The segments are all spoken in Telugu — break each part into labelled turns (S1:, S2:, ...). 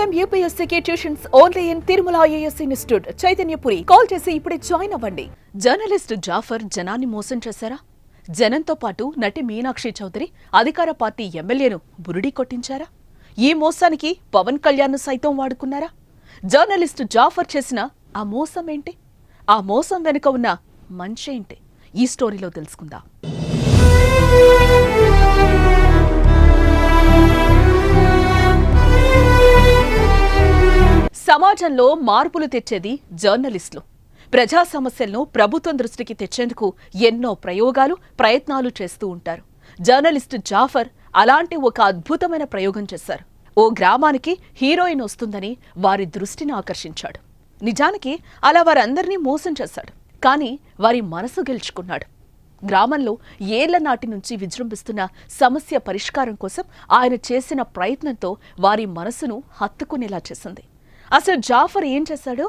S1: టైమ్ యూపీఎస్సీకి tuitions only in Tirumala IAS institute Chaitanyapuri. Call చేసి ఇప్పుడే జాయిన్ అవ్వండి. జర్నలిస్ట్ జాఫర్ జనాన్ని మోసం చేశారా? జనంతో పాటు నటి మీనాక్షి చౌదరి అధికార పార్టీ ఎమ్మెల్యేను బురిడి కొట్టించారా? ఈ మోసానికి పవన్ కళ్యాణ్ సైతం వాడుకున్నారా? జర్నలిస్ట్ జాఫర్ చేసిన ఆ మోసం ఏంటి? ఆ మోసం వెనుక ఉన్న మంచేంటి? ఈ స్టోరీలో తెలుసుకుందాం. సమాజంలో మార్పులు తెచ్చేది జర్నలిస్టులు. ప్రజా సమస్యలను ప్రభుత్వం దృష్టికి తెచ్చేందుకు ఎన్నో ప్రయత్నాలు చేస్తూ ఉంటారు. జర్నలిస్టు జాఫర్ అలాంటి ఒక అద్భుతమైన ప్రయోగం చేశారు. ఓ గ్రామానికి హీరోయిన్ వస్తుందని వారి దృష్టిని ఆకర్షించాడు. నిజానికి అలా వారందరినీ మోసం చేశాడు. కానీ వారి మనసు గెలుచుకున్నాడు. గ్రామంలో ఏళ్ల నాటి నుంచి విజృంభిస్తున్న సమస్య పరిష్కారం కోసం ఆయన చేసిన ప్రయత్నంతో వారి మనసును హత్తుకునేలా చేసింది. అసలు జాఫర్ ఏం చేశాడో,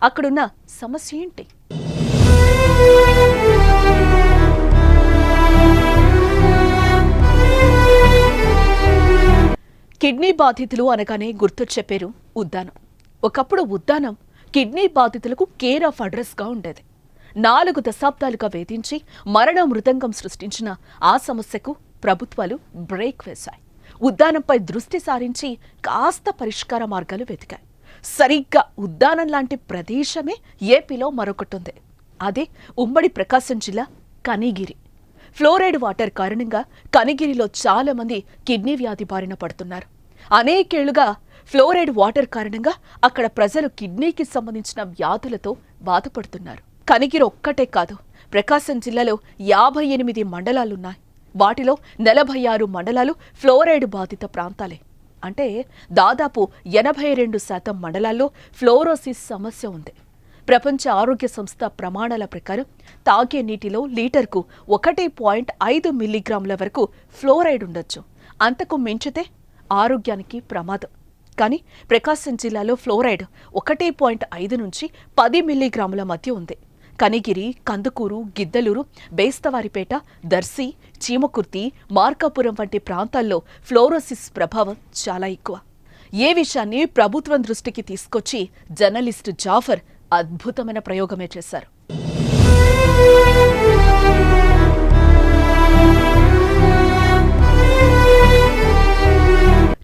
S1: అక్కడున్న సమస్య ఏంటి? కిడ్నీ బాధితులు అనగానే గుర్తొచ్చే పేరు ఉద్దానం. ఒకప్పుడు ఉద్దానం కిడ్నీ బాధితులకు కేర్ ఆఫ్ అడ్రస్గా ఉండేది. 4 దశాబ్దాలుగా వేధించి మరణ మృదంగం సృష్టించిన ఆ సమస్యకు ప్రభుత్వాలు బ్రేక్ వేశాయి. ఉద్దానంపై దృష్టి సారించి కాస్త పరిష్కార మార్గాలు వెతికాయి. సరిగ్గా ఉద్దానం లాంటి ప్రదేశమే ఏపీలో మరొకటుంది. అదే ఉమ్మడి ప్రకాశం జిల్లా కనిగిరి. ఫ్లోరైడ్ వాటర్ కారణంగా కనిగిరిలో చాలా మంది కిడ్నీ వ్యాధి బారిన పడుతున్నారు. అనేకేళ్లుగా ఫ్లోరైడ్ వాటర్ కారణంగా అక్కడ ప్రజలు కిడ్నీకి సంబంధించిన వ్యాధులతో బాధపడుతున్నారు. కనిగిరి ఒక్కటే కాదు, ప్రకాశం జిల్లాలో 58 మండలాలున్నాయి. వాటిలో 46 మండలాలు ఫ్లోరైడ్ బాధిత ప్రాంతాలే. అంటే దాదాపు 82% మండలాల్లో ఫ్లోరోసిస్ సమస్య ఉంది. ప్రపంచ ఆరోగ్య సంస్థ ప్రమాణాల ప్రకారం తాగే నీటిలో లీటర్కు 1.5 మిల్లీగ్రాముల వరకు ఫ్లోరైడ్ ఉండొచ్చు. అంతకు మించితే ఆరోగ్యానికి ప్రమాదం. కానీ ప్రకాశం జిల్లాలో ఫ్లోరైడ్ 1.5 నుంచి 10 మిల్లీగ్రాముల మధ్య ఉంది. కనిగిరి, కందుకూరు, గిద్దలూరు, బేస్తవారిపేట, దర్శి, చీమకుర్తి, మార్కాపురం వంటి ప్రాంతాల్లో ఫ్లోరోసిస్ ప్రభావం చాలా ఎక్కువ. ఏ విషయాన్ని ప్రభుత్వం దృష్టికి తీసుకొచ్చి జర్నలిస్టు జాఫర్ అద్భుతమైన ప్రయోగమే చేశారు.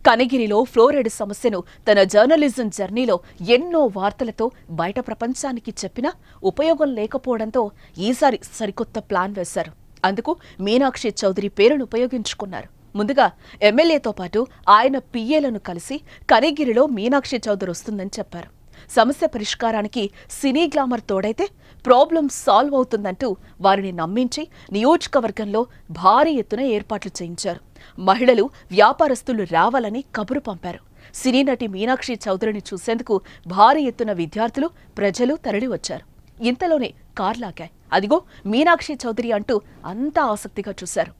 S1: కనిగిరిలో ఫ్లోరైడ్ సమస్యను తన జర్నలిజం జర్నీలో ఎన్నో వార్తలతో బయట ప్రపంచానికి చెప్పినా ఉపయోగం లేకపోవడంతో ఈసారి సరికొత్త ప్లాన్ వేశారు. అందుకు మీనాక్షి చౌదరి పేరును ఉపయోగించుకున్నారు. ముందుగా ఎమ్మెల్యేతో పాటు ఆయన పిఏలను కలిసి కనిగిరిలో మీనాక్షి చౌదరి వస్తుందని చెప్పారు. సమస్య పరిష్కారానికి సినీ గ్లామర్ తోడైతే ప్రాబ్లం సాల్వ్ అవుతుందంటూ వారిని నమ్మించి నియోజకవర్గంలో భారీ ఎత్తున ఏర్పాట్లు చేయించారు. మహిళలు, వ్యాపారస్తులు రావాలని కబురు పంపారు. సినీ నటి మీనాక్షి చౌదరిని చూసేందుకు భారీ ఎత్తున విద్యార్థులు, ప్రజలు తరలివచ్చారు. ఇంతలోనే కార్లాగాయి. అదిగో మీనాక్షి చౌదరి అంటూ అంతా ఆసక్తిగా చూశారు.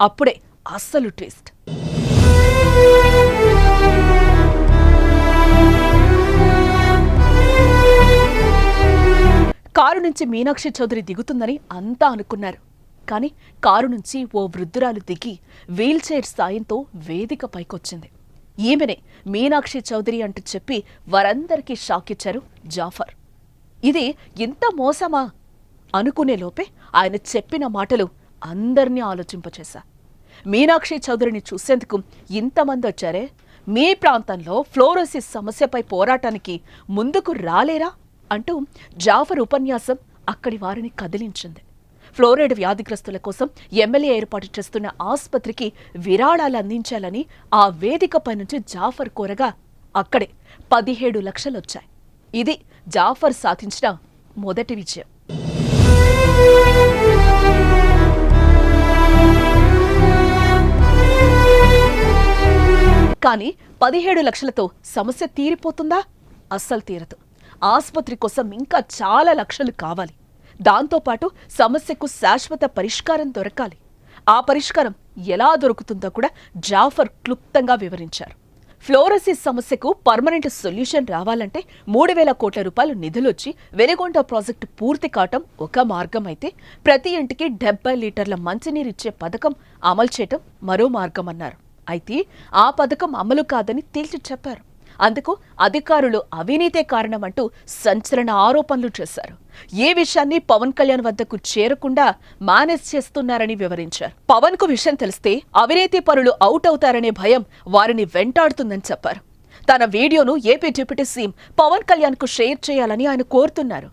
S1: అప్పుడే అస్సలు ట్విస్ట్. కారు నుంచి మీనాక్షి చౌదరి దిగుతుందని అంతా అనుకున్నారు. కానీ కారు నుంచి ఓ వృద్ధురాలు దిగి వీల్ చైర్ సాయంతో వేదిక పైకొచ్చింది. ఈమెనే మీనాక్షి చౌదరి అంటూ చెప్పి వారందరికీ షాక్ ఇచ్చారు జాఫర్. ఇది ఇంత మోసమా అనుకునే లోపే ఆయన చెప్పిన మాటలు అందర్నీ ఆలోచింపచేశా. మీనాక్షి చౌదరిని చూసేందుకు ఇంతమంది వచ్చారే, మీ ప్రాంతంలో ఫ్లోరోసిస్ సమస్యపై పోరాటానికి ముందుకు రాలేరా అంటూ జాఫర్ ఉపన్యాసం అక్కడి వారిని కదిలించింది. ఫ్లోరైడ్ వ్యాధిగ్రస్తుల కోసం ఎమ్మెల్యే ఏర్పాటు చేస్తున్న ఆసుపత్రికి విరాళాలు అందించాలని ఆ వేదికపై నుంచి జాఫర్ కోరగా అక్కడే 17 లక్షలొచ్చాయి. ఇది జాఫర్ సాధించిన మొదటి విజయం. కానీ 17 లక్షలతో సమస్య తీరిపోతుందా? అస్సలు తీరదు. ఆసుపత్రి కోసం ఇంకా చాలా లక్షలు కావాలి. దాంతోపాటు సమస్యకు శాశ్వత పరిష్కారం దొరకాలి. ఆ పరిష్కారం ఎలా దొరుకుతుందో కూడా జాఫర్ క్లుప్తంగా వివరించారు. ఫ్లోరోసిస్ సమస్యకు పర్మనెంట్ సొల్యూషన్ రావాలంటే 3,000 కోట్ల రూపాయలు నిధులొచ్చి వెలిగొండ ప్రాజెక్టు పూర్తి కావటం ఒక మార్గం అయితే, ప్రతి ఇంటికి 70 లీటర్ల మంచినీరిచ్చే పథకం అమలు చేయటం మరో మార్గం అన్నారు. అయితే ఆ పథకం అమలు కాదని తేల్చి చెప్పారు. అందుకు అధికారులు అవినీతే కారణమంటూ సంచలన ఆరోపణలు చేశారు. ఈ విషయాన్ని పవన్ కళ్యాణ్ వద్దకు చేరకుండా మేనేజ్ చేస్తున్నారని వివరించారు. పవన్ కు విషయం తెలిస్తే అవినీతి పరులు అవుట్ అవుతారనే భయం వారిని వెంటాడుతుందని చెప్పారు. తన వీడియోను AP deputy CM Pawan Kalyan కు షేర్ చేయాలని ఆయన కోరుతున్నారు.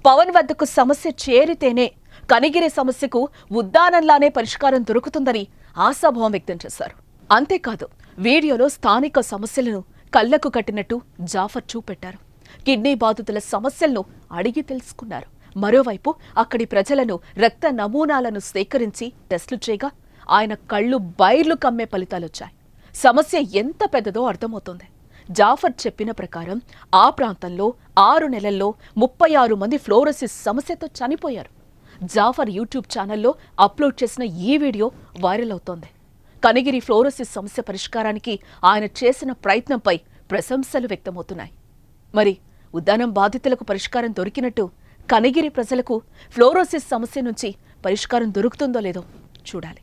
S1: పవన్ వద్దకు సమస్య చేరితేనే కనిగిరి సమస్యకు ఉద్దానంలానే పరిష్కారం దొరుకుతుందని ఆశాభావం వ్యక్తం చేశారు. అంతేకాదు, వీడియోలో స్థానిక సమస్యలను కళ్లకు కట్టినట్టు జాఫర్ చూపెట్టారు. కిడ్నీ బాధితుల సమస్యలను అడిగి తెలుసుకున్నారు. మరోవైపు అక్కడి ప్రజలను రక్త నమూనాలను సేకరించి టెస్టులు చేయగా ఆయన కళ్ళు బైర్లు కమ్మే ఫలితాలొచ్చాయి. సమస్య ఎంత పెద్దదో అర్థమవుతోంది. జాఫర్ చెప్పిన ప్రకారం ఆ ప్రాంతంలో 6 నెలల్లో 36 మంది ఫ్లోరోసిస్ సమస్యతో చనిపోయారు. జాఫర్ యూట్యూబ్ ఛానల్లో అప్లోడ్ చేసిన ఈ వీడియో వైరల్ అవుతోంది. కనిగిరి ఫ్లోరోసిస్ సమస్య పరిష్కారానికి ఆయన చేసిన ప్రయత్నంపై ప్రశంసలు వ్యక్తమవుతున్నాయి. మరి ఉద్దానం బాధితులకు పరిష్కారం దొరికినట్టు కనిగిరి ప్రజలకు ఫ్లోరోసిస్ సమస్య నుంచి పరిష్కారం దొరుకుతుందో లేదో చూడాలి.